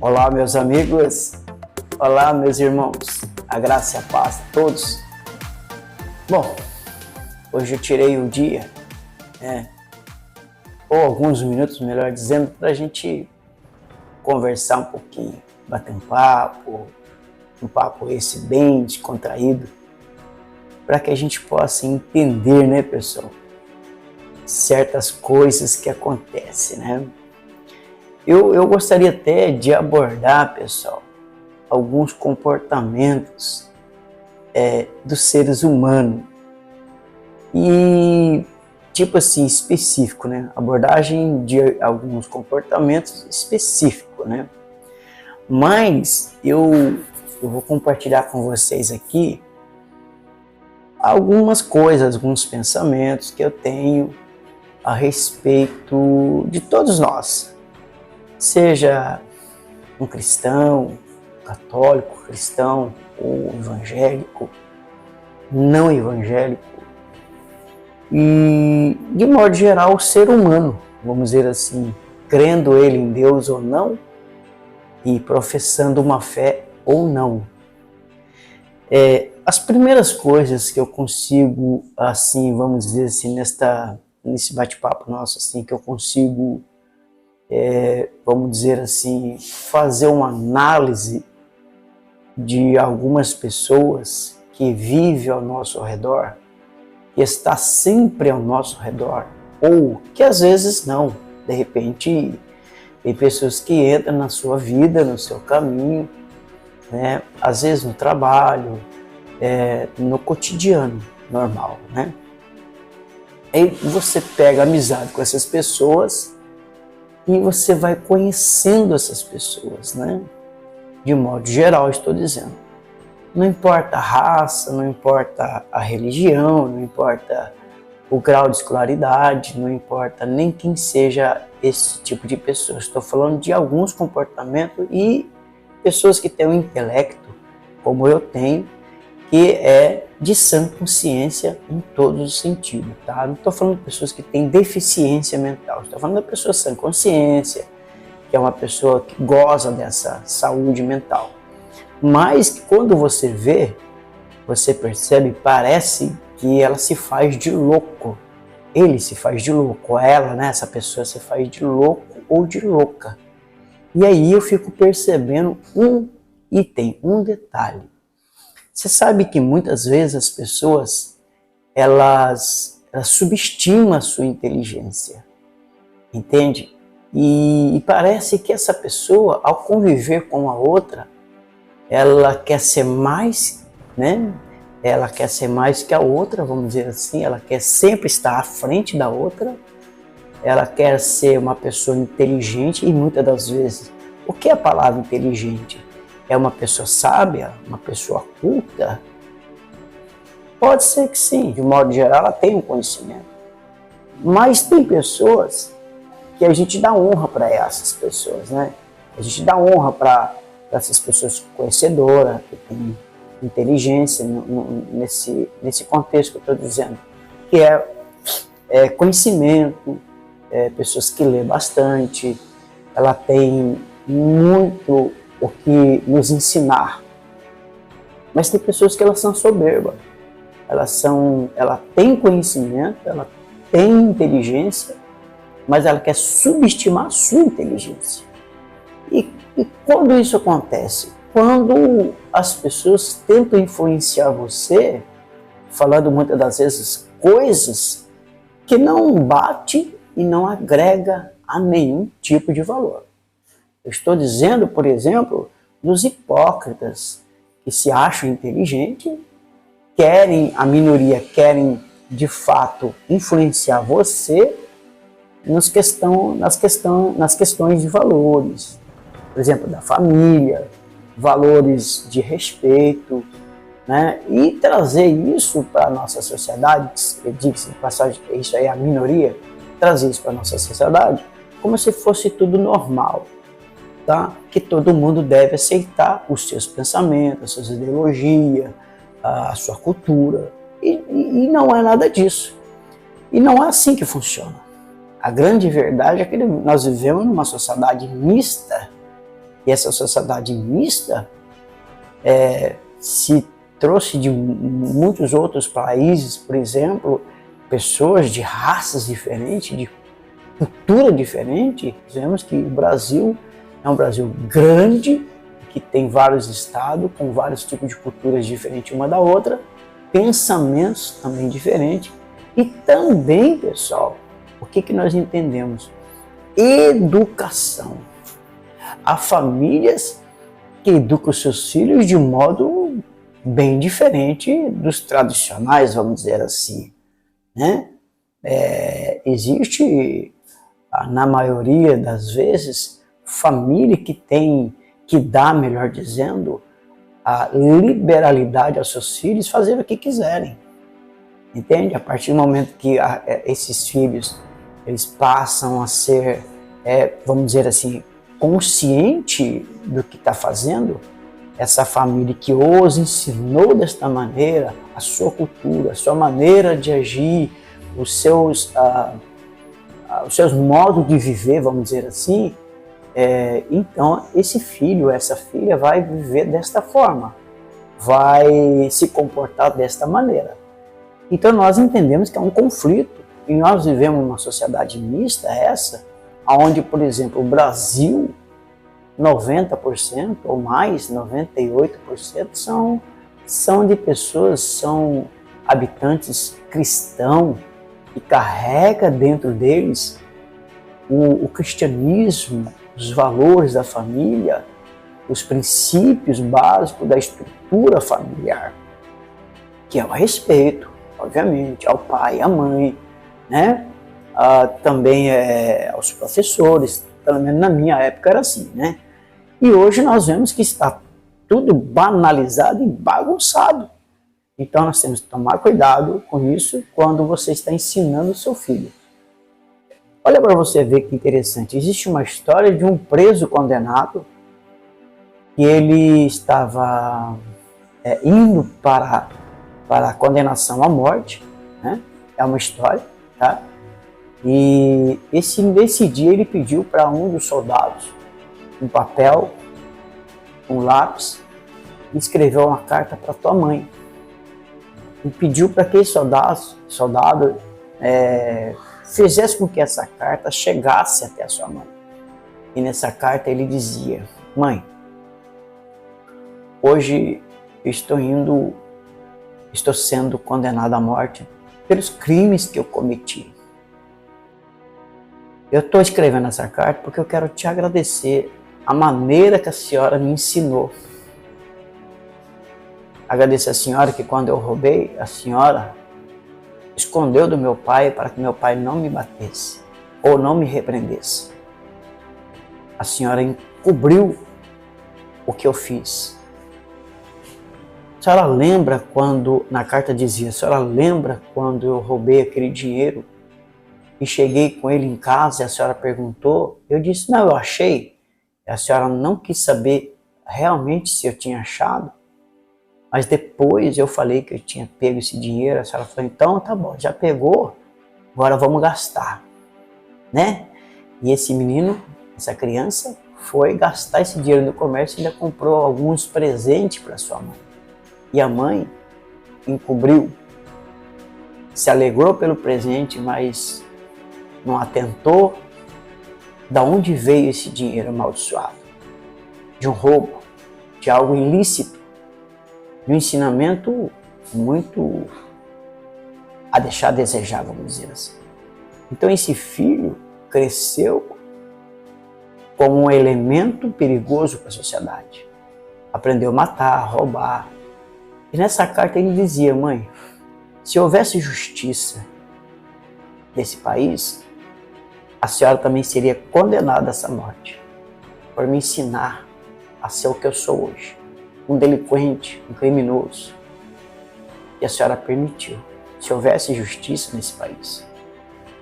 Olá, meus amigos. Olá, meus irmãos. A graça e a paz a todos. Bom, hoje eu tirei um dia, ou alguns minutos, melhor dizendo, para a gente conversar um pouquinho, bater um papo esse bem descontraído, para que a gente possa entender, né, pessoal, certas coisas que acontecem, né? Eu gostaria até de abordar, pessoal, alguns comportamentos dos seres humanos e, tipo assim, específico, né? Abordagem de alguns comportamentos específicos, né? Mas eu vou compartilhar com vocês aqui algumas coisas, alguns pensamentos que eu tenho a respeito de todos nós. Seja um cristão, católico, cristão, ou evangélico, não evangélico, e de modo geral o ser humano, vamos dizer assim, crendo ele em Deus ou não, e professando uma fé ou não. As primeiras coisas que eu consigo, assim, vamos dizer assim, nesse bate-papo nosso, assim, que eu consigo vamos dizer assim, fazer uma análise de algumas pessoas que vivem ao nosso redor, que está sempre ao nosso redor, ou que às vezes não, de repente tem pessoas que entram na sua vida, no seu caminho, né? Às vezes no trabalho, no cotidiano normal, né? Aí você pega amizade com essas pessoas e você vai conhecendo essas pessoas, né? De modo geral, estou dizendo. Não importa a raça, não importa a religião, não importa o grau de escolaridade, não importa nem quem seja esse tipo de pessoa. Estou falando de alguns comportamentos e pessoas que têm um intelecto, como eu tenho, que é de sã consciência em todos os sentidos, tá? Não estou falando de pessoas que têm deficiência mental, estou falando de pessoa sã consciência, que é uma pessoa que goza dessa saúde mental. Mas que quando você vê, você percebe, parece que ela se faz de louco. Ele se faz de louco, ou ela, né? Essa pessoa se faz de louco ou de louca. E aí eu fico percebendo um item, um detalhe. Você sabe que muitas vezes as pessoas, elas subestimam a sua inteligência, entende? E parece que essa pessoa, ao conviver com a outra, ela quer ser mais, né? Ela quer ser mais que a outra, vamos dizer assim, ela quer sempre estar à frente da outra, ela quer ser uma pessoa inteligente e muitas das vezes, o que é a palavra inteligente? É uma pessoa sábia? Uma pessoa culta? Pode ser que sim, de modo geral ela tem um conhecimento. Mas tem pessoas que a gente dá honra para essas pessoas, né? A gente dá honra para essas pessoas conhecedoras, que têm inteligência nesse contexto que eu estou dizendo, que é conhecimento, pessoas que lê bastante, ela tem muito o que nos ensinar. Mas tem pessoas que elas são soberbas, ela tem conhecimento, ela tem inteligência, mas ela quer subestimar a sua inteligência. E quando isso acontece? Quando as pessoas tentam influenciar você, falando muitas das vezes coisas que não bate e não agrega a nenhum tipo de valor. Eu estou dizendo, por exemplo, dos hipócritas que se acham inteligentes, a minoria querem de fato influenciar você nas questões de valores, por exemplo, da família, valores de respeito, né? E trazer isso para a nossa sociedade, eu digo de passagem que isso aí é a minoria, trazer isso para a nossa sociedade como se fosse tudo normal. Tá? Que todo mundo deve aceitar os seus pensamentos, as suas ideologias, a sua cultura. E não é nada disso. E não é assim que funciona. A grande verdade é que nós vivemos numa sociedade mista, E essa sociedade mista se trouxe de muitos outros países, por exemplo, pessoas de raças diferentes, de cultura diferente. Vemos que o Brasil é um Brasil grande, que tem vários estados, com vários tipos de culturas diferentes uma da outra, pensamentos também diferentes. E também, pessoal, o que nós entendemos? Educação. Há famílias que educam seus filhos de modo bem diferente dos tradicionais, vamos dizer assim, né? Existe, na maioria das vezes, família que dá, melhor dizendo, a liberalidade aos seus filhos fazer o que quiserem, entende? A partir do momento que esses filhos eles passam a ser, vamos dizer assim, consciente do que está fazendo, essa família que os ensinou desta maneira, a sua cultura, a sua maneira de agir, os seus modos de viver, vamos dizer assim, então esse filho, essa filha vai viver desta forma, vai se comportar desta maneira. Então nós entendemos que é um conflito, e nós vivemos uma sociedade mista onde, por exemplo, o Brasil, 90% ou mais, 98% são de pessoas, são habitantes cristãos, e carrega dentro deles o cristianismo, os valores da família, os princípios básicos da estrutura familiar, que é o respeito, obviamente, ao pai, à mãe, né? Também aos professores, pelo menos na minha época era assim, né? E hoje nós vemos que está tudo banalizado e bagunçado. Então nós temos que tomar cuidado com isso quando você está ensinando o seu filho. Olha para você ver que interessante. Existe uma história de um preso condenado que ele estava indo para a condenação à morte, né? É uma história, tá? E nesse dia ele pediu para um dos soldados um papel, um lápis, e escreveu uma carta para tua mãe. E pediu para que esse soldado fizesse com que essa carta chegasse até a sua mãe. E nessa carta ele dizia: mãe, hoje estou sendo condenado à morte pelos crimes que eu cometi. Eu estou escrevendo essa carta porque eu quero te agradecer a maneira que a senhora me ensinou. Agradecer a senhora que quando eu roubei, a senhora escondeu do meu pai para que meu pai não me batesse ou não me repreendesse. A senhora encobriu o que eu fiz. A senhora lembra quando, na carta dizia, a senhora lembra quando eu roubei aquele dinheiro e cheguei com ele em casa e a senhora perguntou? Eu disse, não, eu achei. E a senhora não quis saber realmente se eu tinha achado. Mas depois eu falei que eu tinha pego esse dinheiro, a senhora falou, então tá bom, já pegou, agora vamos gastar, né? E esse menino, essa criança, foi gastar esse dinheiro no comércio e ainda comprou alguns presentes para sua mãe. E a mãe encobriu, se alegrou pelo presente, mas não atentou de onde veio esse dinheiro amaldiçoado. De um roubo, de algo ilícito, de um ensinamento muito a deixar a desejar, vamos dizer assim. Então esse filho cresceu como um elemento perigoso para a sociedade. Aprendeu a matar, a roubar. E nessa carta ele dizia, mãe, se houvesse justiça nesse país, a senhora também seria condenada a essa morte, por me ensinar a ser o que eu sou hoje. Um delinquente, um criminoso. E a senhora permitiu. Se houvesse justiça nesse país,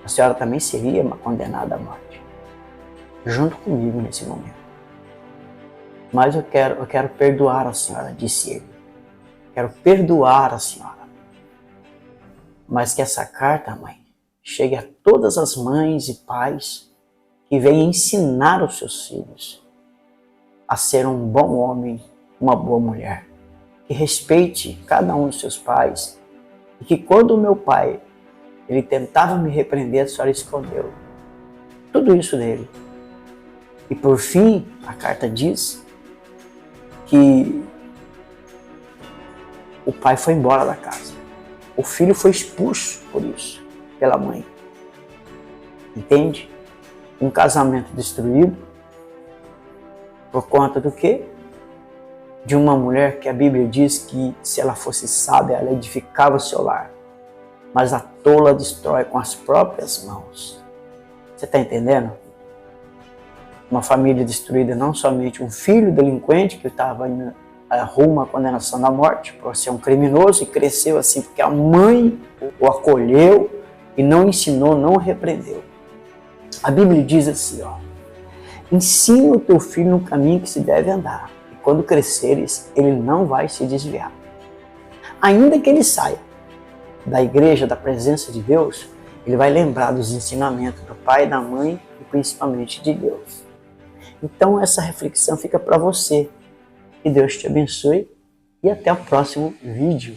a senhora também seria uma condenada à morte. Junto comigo nesse momento. Mas eu quero perdoar a senhora, disse ele. Quero perdoar a senhora. Mas que essa carta, mãe, chegue a todas as mães e pais que vêm ensinar os seus filhos a ser um bom homem, uma boa mulher. Que respeite cada um dos seus pais. E que quando o meu pai, ele tentava me repreender, a senhora escondeu tudo isso dele. E por fim, a carta diz que o pai foi embora da casa. O filho foi expulso por isso, pela mãe. Entende? Um casamento destruído por conta do quê? De uma mulher que a Bíblia diz que se ela fosse sábia, ela edificava o seu lar. Mas a tola destrói com as próprias mãos. Você está entendendo? Uma família destruída, não somente um filho delinquente que estava indo rumo à condenação da morte, por ser um criminoso, e cresceu assim porque a mãe o acolheu e não ensinou, não repreendeu. A Bíblia diz assim, ensina o teu filho no caminho que se deve andar, e quando cresceres, ele não vai se desviar. Ainda que ele saia da igreja, da presença de Deus, ele vai lembrar dos ensinamentos do pai, da mãe e principalmente de Deus. Então essa reflexão fica para você. Que Deus te abençoe e até o próximo vídeo.